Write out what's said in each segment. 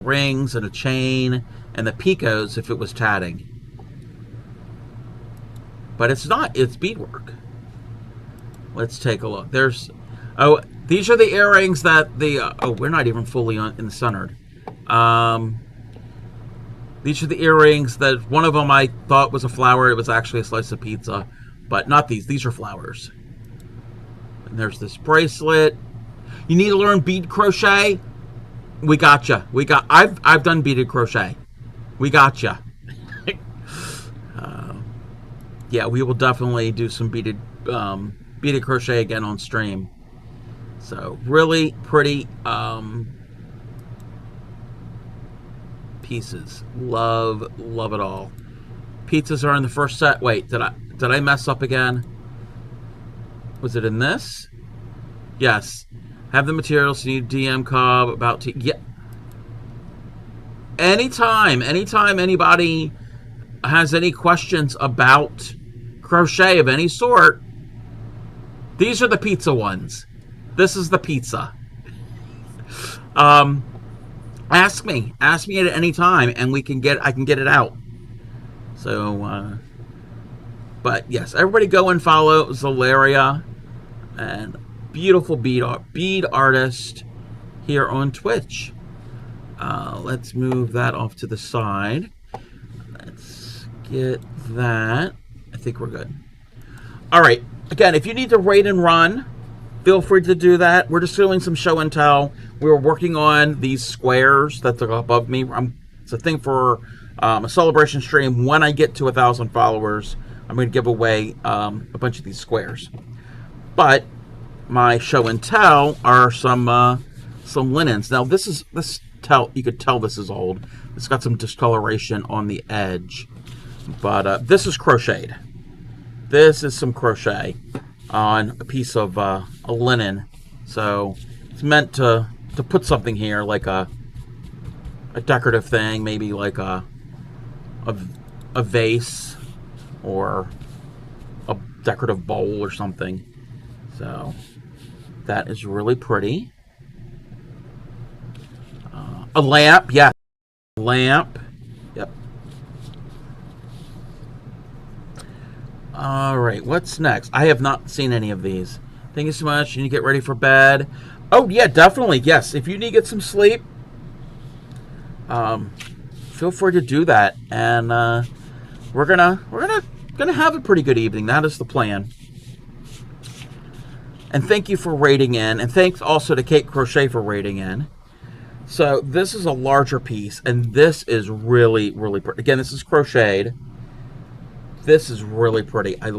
rings and a chain and the picos if it was tatting. But it's not, it's beadwork. Let's take a look. There's, oh, these are the earrings that the, oh, we're not even fully in the centered. These are the earrings that one of them I thought was a flower. It was actually a slice of pizza, but not these. These are flowers. And there's this bracelet. You need to learn bead crochet? We gotcha. I've done beaded crochet. We gotcha. Yeah, we will definitely do some beaded crochet again on stream. So really pretty pieces. Love it all. Pizzas are in the first set. Wait, did I mess up again? Was it in this? Yes. Have the materials. You need DM Cobb about to, yeah. Anytime anybody has any questions about crochet of any sort, these are the pizza ones. This is the pizza. Ask me at any time, and I can get it out. So, but yes, everybody go and follow Zalaria, and beautiful bead artist here on Twitch. Let's move that off to the side. Let's get that. I think we're good. All right. Again, if you need to raid and run, feel free to do that. We're just doing some show and tell. We were working on these squares that are above me. It's a thing for a celebration stream. When I get to 1,000 followers, I'm going to give away a bunch of these squares. But my show and tell are some linens. Now you could tell this is old. It's got some discoloration on the edge, but this is crocheted. This is some crochet on a piece of a linen, so it's meant to put something here, like a decorative thing, maybe like a vase or a decorative bowl or something. So that is really pretty. A lamp, yeah, lamp. Yep. All right, what's next? I have not seen any of these. Thank you so much. You need to get ready for bed. Oh yeah, definitely. Yes, if you need to get some sleep, feel free to do that. And we're gonna have a pretty good evening. That is the plan. And thank you for raiding in, and thanks also to Kate Crochet for raiding in. So this is a larger piece, and this is really, really pretty. Again, this is crocheted. This is really pretty. I'm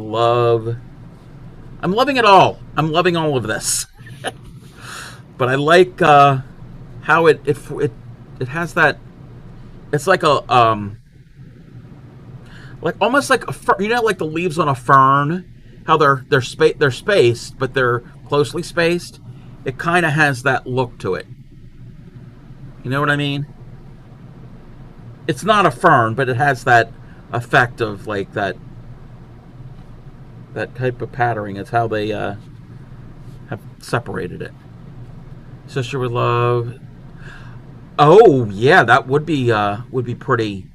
loving it all. I'm loving all of this. But I like how it has that. It's like a like almost like a fern, like the leaves on a fern. How they're spaced, but they're closely spaced. It kind of has that look to it. You know what I mean? It's not a fern, but it has that effect of like that type of patterning. It's how they have separated it. Sister would love. Oh yeah, that would be pretty.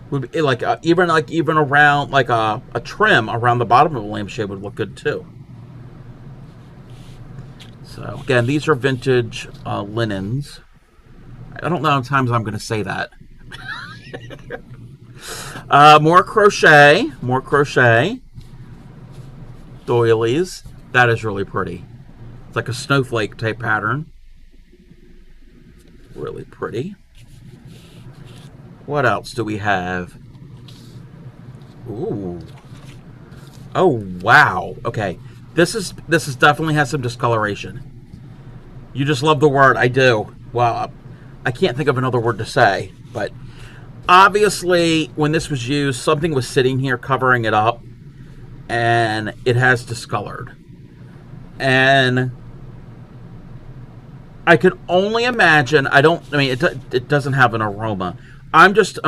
Would be like even around like a trim around the bottom of a lampshade would look good too. So again, these are vintage linens. I don't know how many times I'm going to say that. More crochet. Doilies. That is really pretty. It's like a snowflake type pattern. Really pretty. What else do we have? Ooh. Oh, wow. Okay. This is definitely has some discoloration. You just love the word. I do. Well, I can't think of another word to say, but obviously when this was used, something was sitting here covering it up, and it has discolored. And I can only imagine, it doesn't have an aroma. I'm just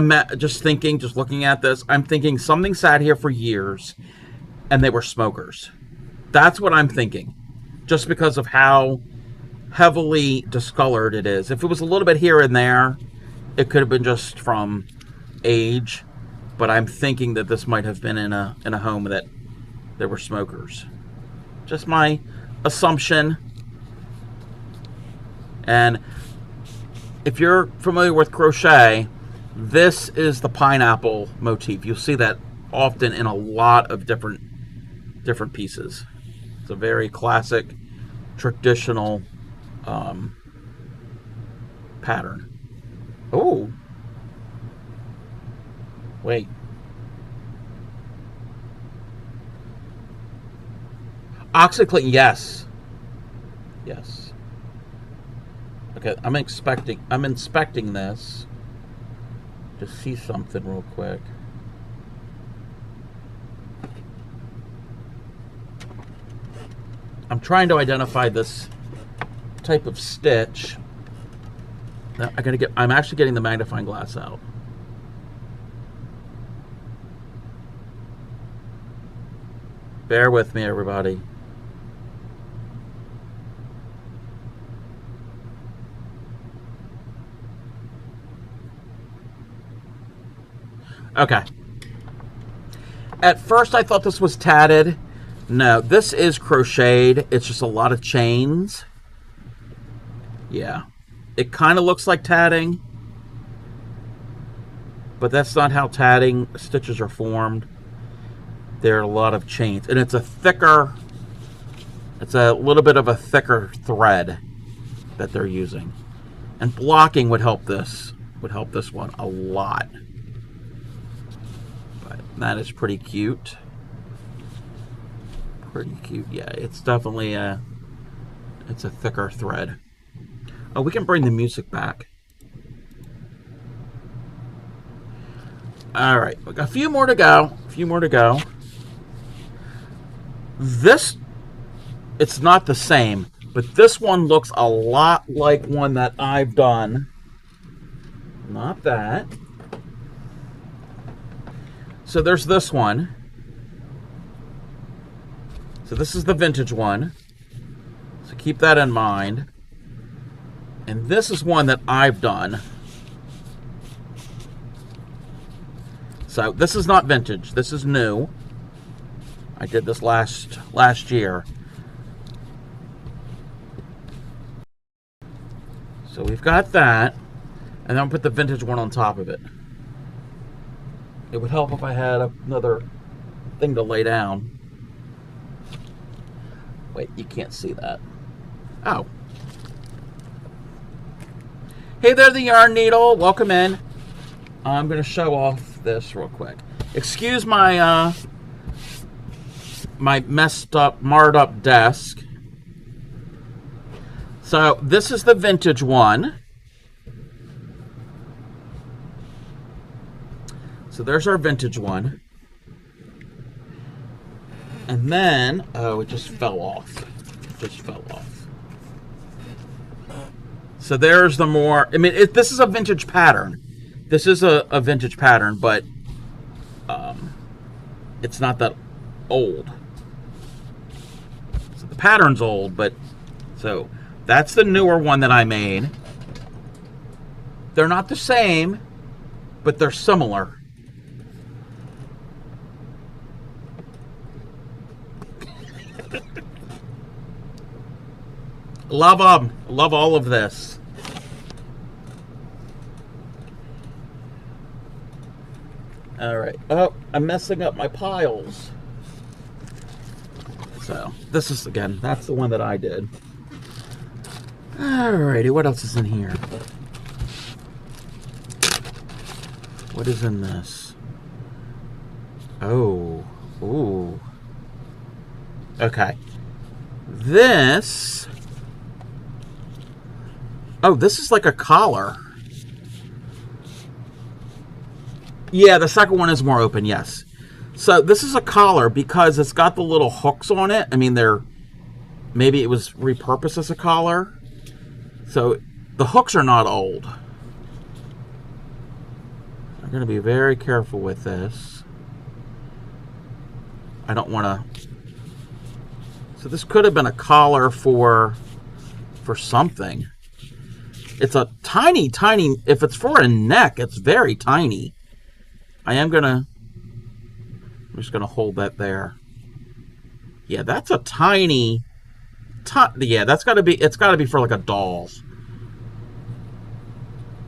thinking, just looking at this, I'm thinking something sat here for years, and they were smokers. That's what I'm thinking. Just because of how heavily discolored it is. If it was a little bit here and there, it could have been just from age, but I'm thinking that this might have been in a home that there were smokers. Just my assumption. And if you're familiar with crochet, this is the pineapple motif. You'll see that often in a lot of different pieces. It's a very classic, traditional pattern. Oh, wait. OxyClean, yes. Yes. Okay, I'm inspecting this to see something real quick. I'm trying to identify this type of stitch. I'm actually getting the magnifying glass out. Bear with me, everybody. Okay. At first I thought this was tatted. No, this is crocheted. It's just a lot of chains. Yeah. It kind of looks like tatting, but that's not how tatting stitches are formed. There are a lot of chains, and it's a little bit of a thicker thread that they're using. And blocking would help this one a lot. But that is pretty cute. Pretty cute. Yeah, it's definitely it's a thicker thread. Oh, we can bring the music back. All right, a few more to go. This, it's not the same, but this one looks a lot like one that I've done. Not that. So there's this one. So this is the vintage one. So keep that in mind. And this is one that I've done. So this is not vintage. This is new. I did this last year. So we've got that. And then I'll put the vintage one on top of it. It would help if I had another thing to lay down. Wait, you can't see that. Oh. Hey there, the Yarn Needle. Welcome in. I'm going to show off this real quick. Excuse my my messed up, marred up desk. So this is the vintage one. So there's our vintage one. And then, oh, it just fell off. So there's the more, I mean, this is a vintage pattern. This is a vintage pattern, but it's not that old. So the pattern's old, but, so that's the newer one that I made. They're not the same, but they're similar. Love them. Love all of this. All right. Oh, I'm messing up my piles. So this is, again, that's the one that I did. All righty. What else is in here? What is in this? Oh. Ooh. Okay. This... Oh, this is like a collar. Yeah, the second one is more open, yes. So this is a collar because it's got the little hooks on it. I mean, maybe it was repurposed as a collar. So the hooks are not old. I'm going to be very careful with this. I don't want to... So this could have been a collar for for something. It's a tiny, tiny, if it's for a neck, it's very tiny. I'm just gonna hold that there. Yeah, that's a tiny, yeah, it's gotta be for like a doll's.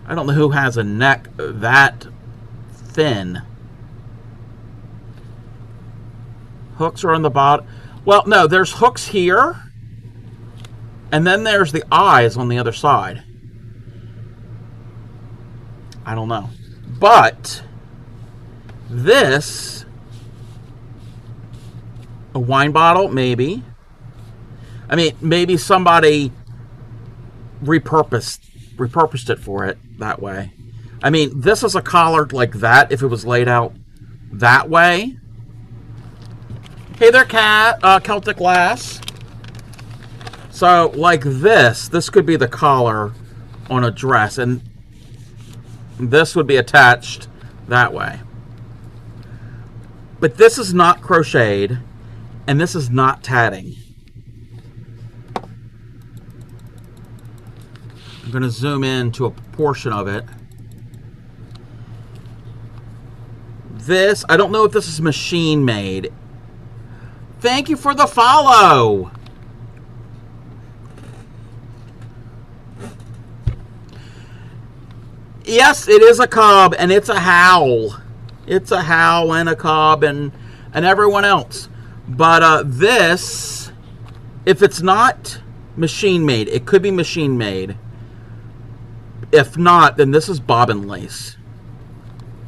I don't know who has a neck that thin. Hooks are on the bottom. Well, no, there's hooks here. And then there's the eyes on the other side. I don't know. But this, a wine bottle, maybe. I mean, maybe somebody repurposed it for it that way. I mean, this is a collar like that if it was laid out that way. Hey there, Celtic Lass. So, like this could be the collar on a dress, and this would be attached that way. But this is not crocheted, and this is not tatting. I'm going to zoom in to a portion of it. This, I don't know if this is machine made. Thank you for the follow. Yes, it is a cub, and it's a howl. It's a howl and a cub and everyone else. But this, if it's not machine made, it could be machine made. If not, then this is bobbin lace,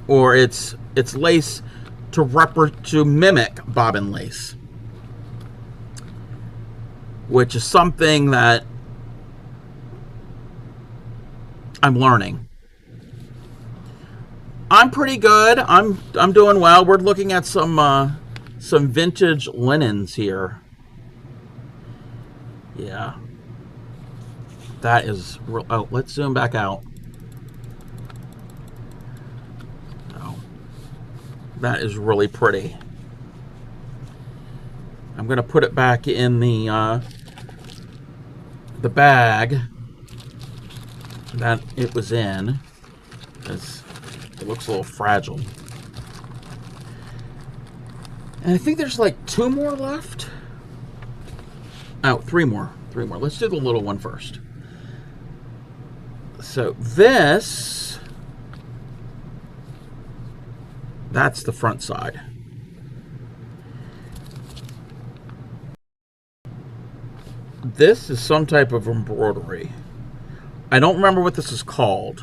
or it's lace to mimic bobbin lace, which is something that I'm learning. I'm pretty good. I'm doing well. We're looking at some vintage linens here. Yeah. That is real. Oh, let's zoom back out. Oh, that is really pretty. I'm gonna put it back in the bag that it was in. It looks a little fragile. And I think there's like 2 more left. Oh, 3 more. 3 more. Let's do the little one first. So this, that's the front side. This is some type of embroidery. I don't remember what this is called.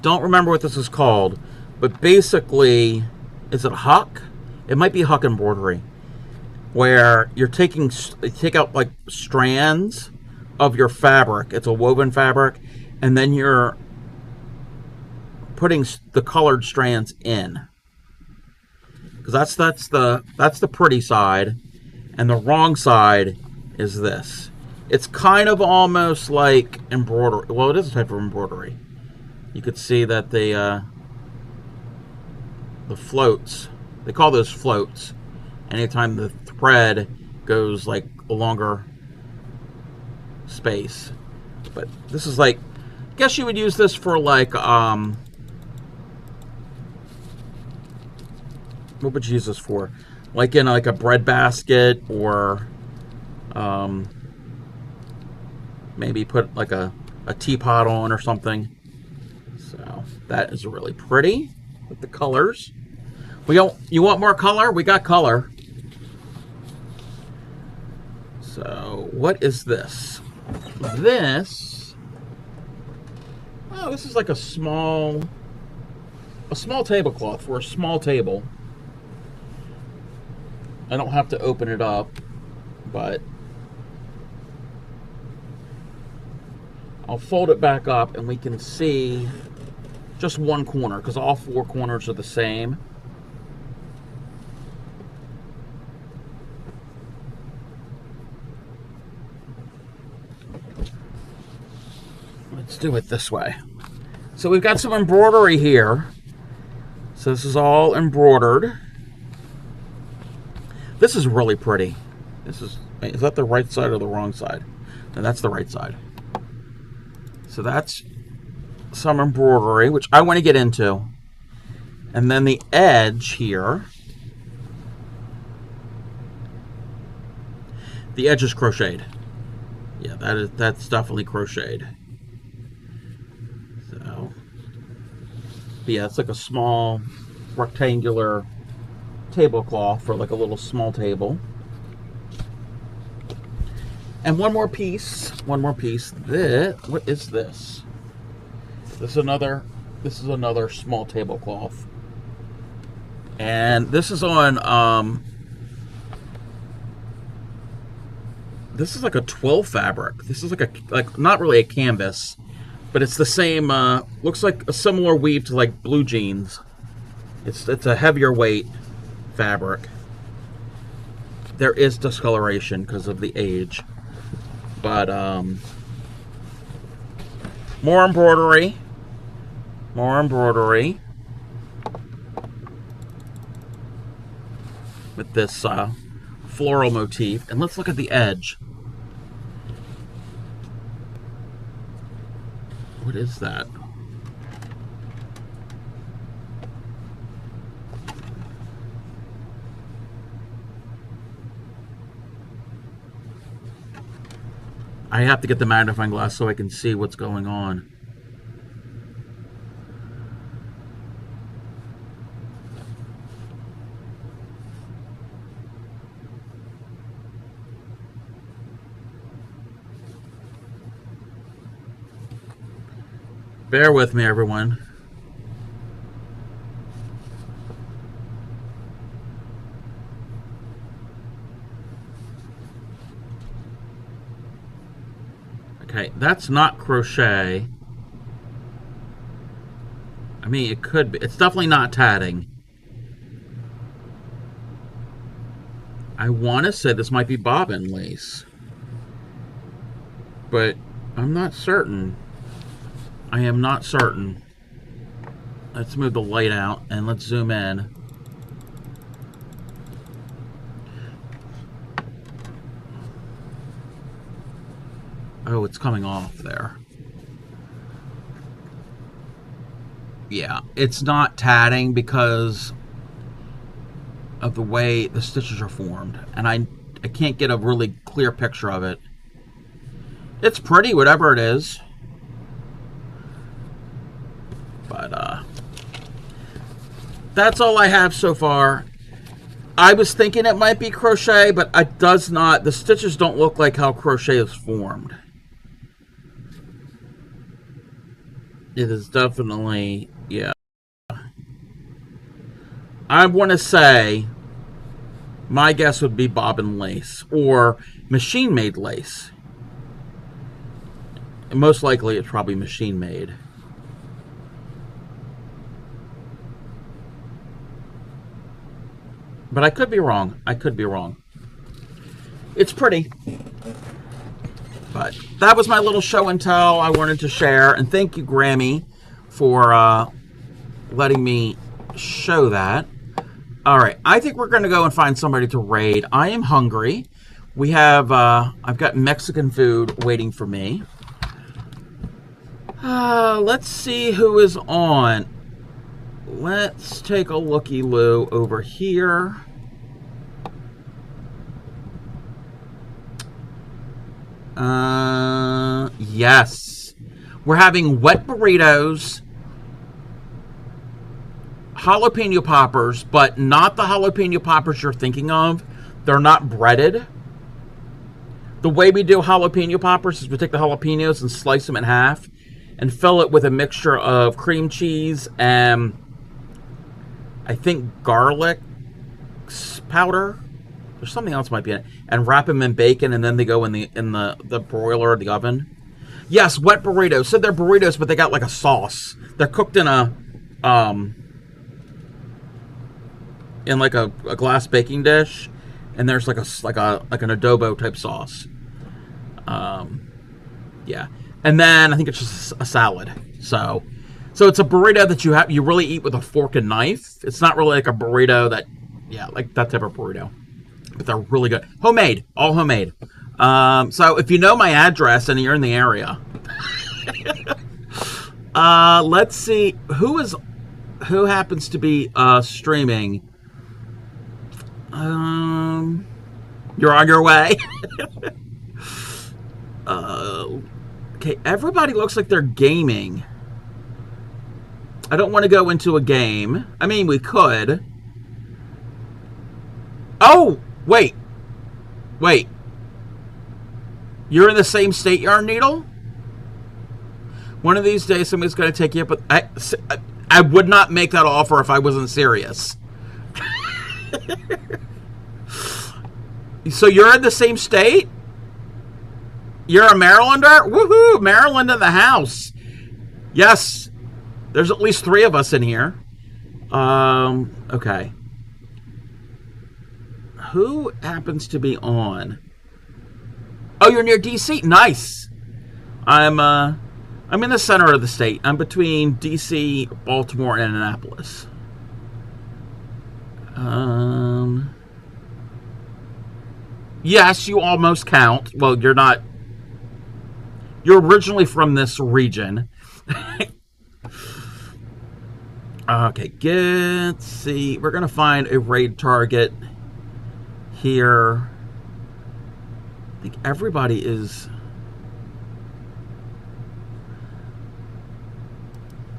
Don't remember what this is called, but basically, is it huck? It might be huck embroidery, where you take out like strands of your fabric. It's a woven fabric, and then you're putting the colored strands in. Because that's the pretty side, and the wrong side is this. It's kind of almost like embroidery. Well, it is a type of embroidery. You could see that the floats, they call those floats. Anytime the thread goes like a longer space. But this is like, I guess you would use this for like, what would you use this for? Like in like a bread basket, or maybe put like a teapot on or something. So that is really pretty with the colors. You want more color? We got color. So what is this? This is like a small tablecloth for a small table. I don't have to open it up, but I'll fold it back up and we can see just one corner, because all 4 corners are the same. Let's do it this way. So we've got some embroidery here. So this is all embroidered. This is really pretty. Wait, is that the right side or the wrong side? No, that's the right side. So that's some embroidery, which I want to get into. And then the edge here. The edge is crocheted. Yeah, that's definitely crocheted. So, but yeah, it's like a small rectangular tablecloth for like a little small table. And one more piece. What is this? This is another small tablecloth. And this is on this is like a twill fabric. This is like not really a canvas, but it's the same looks like a similar weave to like blue jeans. It's a heavier weight fabric. There is discoloration because of the age. But more embroidery with this floral motif. And let's look at the edge. What is that? I have to get the magnifying glass so I can see what's going on. Bear with me, everyone. Okay, that's not crochet. I mean, it could be. It's definitely not tatting. I want to say this might be bobbin lace, but I'm not certain. I am not certain. Let's move the light out and let's zoom in. Oh, it's coming off there. Yeah, it's not tatting because of the way the stitches are formed. And I can't get a really clear picture of it. It's pretty, whatever it is. But, that's all I have so far. I was thinking it might be crochet, but it does not. The stitches don't look like how crochet is formed. It is definitely, yeah. I want to say, my guess would be bobbin lace or machine-made lace. And most likely it's probably machine-made. But I could be wrong. It's pretty. But that was my little show and tell I wanted to share. And thank you, Grammy, for letting me show that. All right. I think we're going to go and find somebody to raid. I am hungry. We have, I've got Mexican food waiting for me. Let's see who is on. Let's take a looky-loo over here. Yes. We're having wet burritos, jalapeno poppers, but not the jalapeno poppers you're thinking of. They're not breaded. The way we do jalapeno poppers is we take the jalapenos and slice them in half and fill it with a mixture of cream cheese and I think garlic powder. There's something else might be in it. And wrap them in bacon, and then they go in the broiler or the oven. Yes, wet burritos. So they're burritos, but they got like a sauce. They're cooked in a glass baking dish, and there's like an adobo type sauce. Yeah, and then I think it's just a salad. So it's a burrito that you really eat with a fork and knife. It's not really like a burrito like that type of burrito. but they're really good. Homemade, all homemade. So if you know my address and you're in the area, let's see who happens to be streaming. You're on your way. Okay, everybody looks like they're gaming. I don't want to go into a game. I mean, we could. Oh, wait. You're in the same state, Yarn Needle? One of these days, somebody's going to take you up. I would not make that offer if I wasn't serious. So you're in the same state? You're a Marylander? Woohoo! Maryland in the house. Yes. There's at least 3 of us in here. Okay. Who happens to be on? Oh, you're near DC. Nice. I'm in the center of the state. I'm between DC, Baltimore, and Annapolis. Yes, you almost count. Well, you're not. You're originally from this region. Okay, let's see. We're going to find a raid target here. I think everybody is...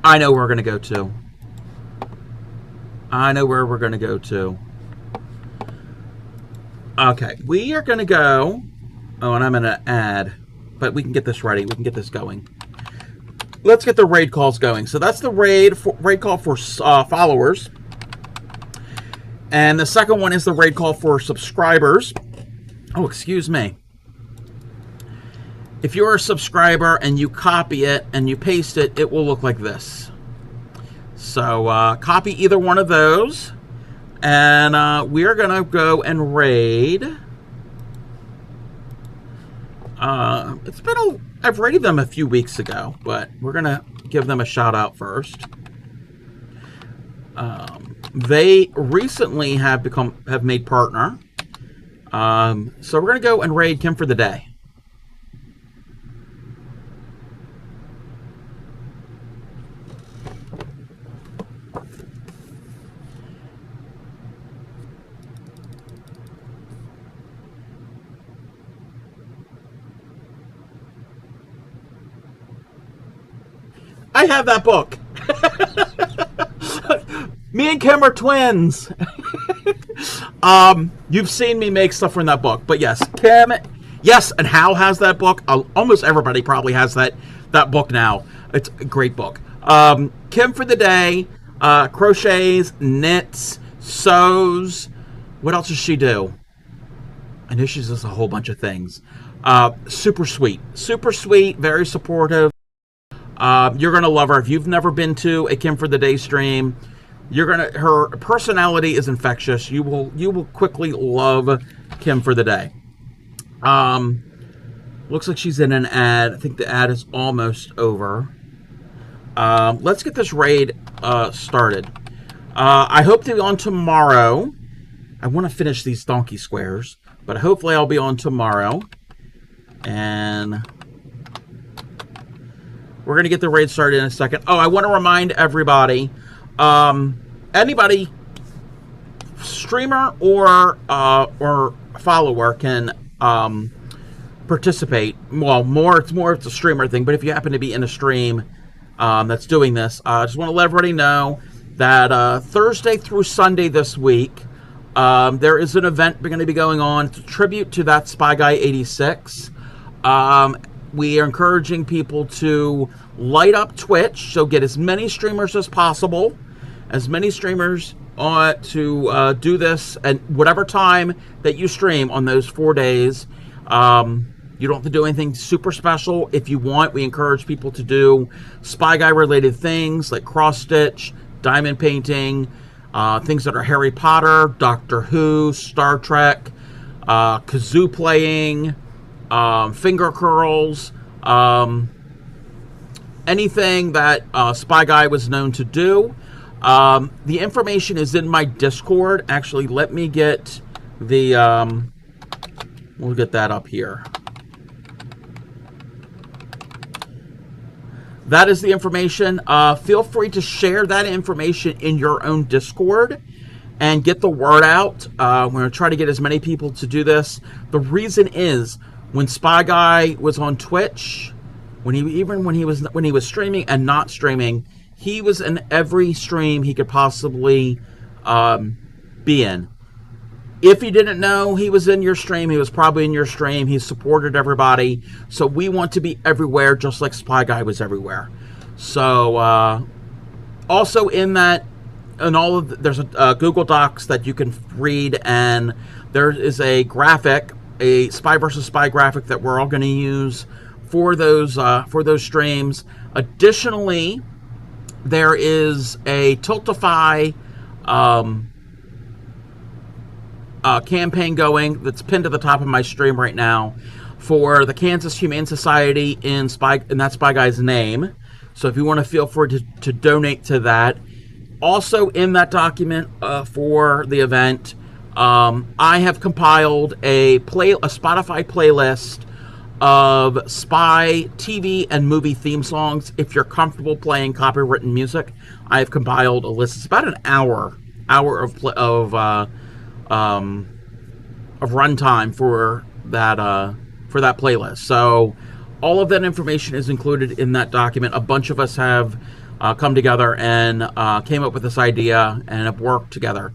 I know where we're going to go to. I know where we're going to go to. Okay, we are going to go... Oh, and I'm going to add... But we can get this ready. We can get this going. Let's get the raid calls going. So that's the raid call for followers. And the second one is the raid call for subscribers. Oh, excuse me. If you're a subscriber and you copy it and you paste it, it will look like this. So copy either one of those. And we are going to go and raid. I've raided them a few weeks ago, but we're going to give them a shout out first. They recently have made partner. So we're going to go and raid Kim for the day. I have that book. Me and Kim are twins. You've seen me make stuff from that book, but yes, Kim. Yes, and Hal has that book. Almost everybody probably has that book now. It's a great book. Kim for the day. Crochets, knits, sews. What else does she do? I know she does a whole bunch of things. Super sweet, very supportive. You're gonna love her. If you've never been to a Kim for the Day stream, her personality is infectious. You will quickly love Kim for the Day. Looks like she's in an ad. I think the ad is almost over. Let's get this raid started. I hope to be on tomorrow. I want to finish these donkey squares, but hopefully I'll be on tomorrow. And we're going to get the raid started in a second. Oh, I want to remind everybody, anybody, streamer or follower can participate. Well, it's a streamer thing, but if you happen to be in a stream that's doing this, I just want to let everybody know that Thursday through Sunday this week, there is an event going to be going on. It's a tribute to that Spy Guy 86. We are encouraging people to light up Twitch, so get as many streamers as possible, as many streamers to do this at whatever time that you stream on those 4 days. You don't have to do anything super special. If you want, we encourage people to do Spy Guy related things like cross stitch, diamond painting, things that are Harry Potter, Doctor Who, Star Trek, kazoo playing, finger curls, anything that Spy Guy was known to do. The information is in my Discord. Actually, let me the we'll get that up here. That is the information. Feel free to share that information in your own Discord and get the word out. We're going to try to get as many people to do this. The reason is, when Spy Guy was on Twitch, when he was streaming and not streaming, he was in every stream he could possibly be in. If you didn't know he was in your stream, he was probably in your stream. He supported everybody. So we want to be everywhere, just like Spy Guy was everywhere. So also in that, and all of there's a Google Docs that you can read, and there is a graphic, a Spy versus Spy graphic that we're all going to use for those streams. Additionally, there is a Tiltify campaign going that's pinned to the top of my stream right now for the Kansas Humane Society in that Spy Guy's name. So if you want to, feel free to donate to that. Also in that document for the event, I have compiled a Spotify playlist of Spy TV and movie theme songs. If you're comfortable playing copywritten music, I have compiled a list. It's about an hour of runtime for that playlist. So all of that information is included in that document. A bunch of us have come together and came up with this idea and have worked together.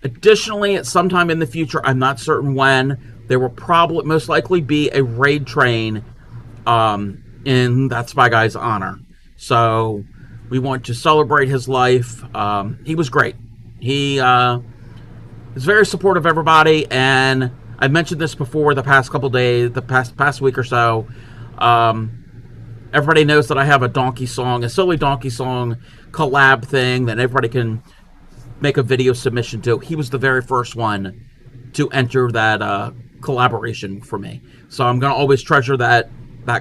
Additionally, at some time in the future, I'm not certain when, there will probably most likely be a raid train in that Spy Guy's honor. So we want to celebrate his life. He was great. He is very supportive of everybody, and I've mentioned this before the past couple days, the past week or so. Everybody knows that I have a silly donkey song collab thing that everybody can make a video submission to. He was the very first one to enter that collaboration for me. So I'm going to always treasure that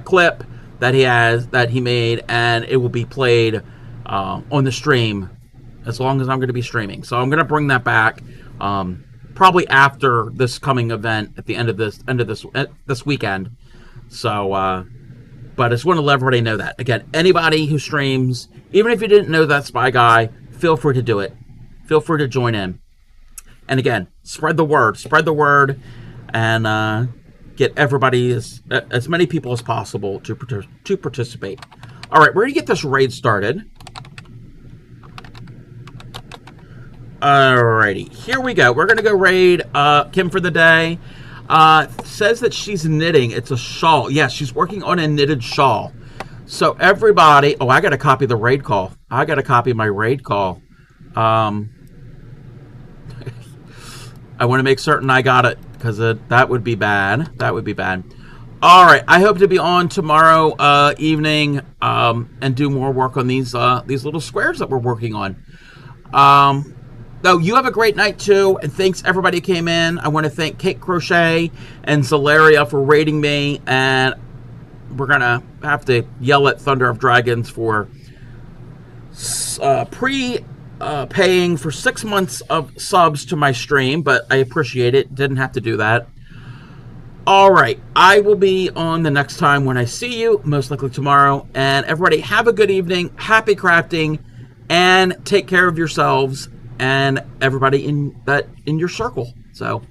clip that he made, and it will be played on the stream as long as I'm going to be streaming. So I'm going to bring that back probably after this coming event at the end of this weekend. So but I just want to let everybody know that. Again, anybody who streams, even if you didn't know that Spy Guy, feel free to do it. Feel free to join in. And again, spread the word, and get everybody, as many people as possible to participate. All right, we're going to get this raid started. Alrighty, here we go. We're going to go raid Kim for the day. Says that she's knitting. It's a shawl. Yes, she's working on a knitted shawl. So everybody... Oh, I got to copy the raid call. I got to copy my raid call. I want to make certain I got it, because that would be bad. That would be bad. All right, I hope to be on tomorrow evening and do more work on these little squares that we're working on. So you have a great night too, and thanks everybody who came in. I want to thank Kate Crochet and Zalaria for raiding me, and we're gonna have to yell at Thunder of Dragons for paying for 6 months of subs to my stream, but I appreciate it. Didn't have to do that. All right, I will be on the next time when I see you, most likely tomorrow. And everybody, have a good evening, happy crafting, and take care of yourselves and everybody in your circle. So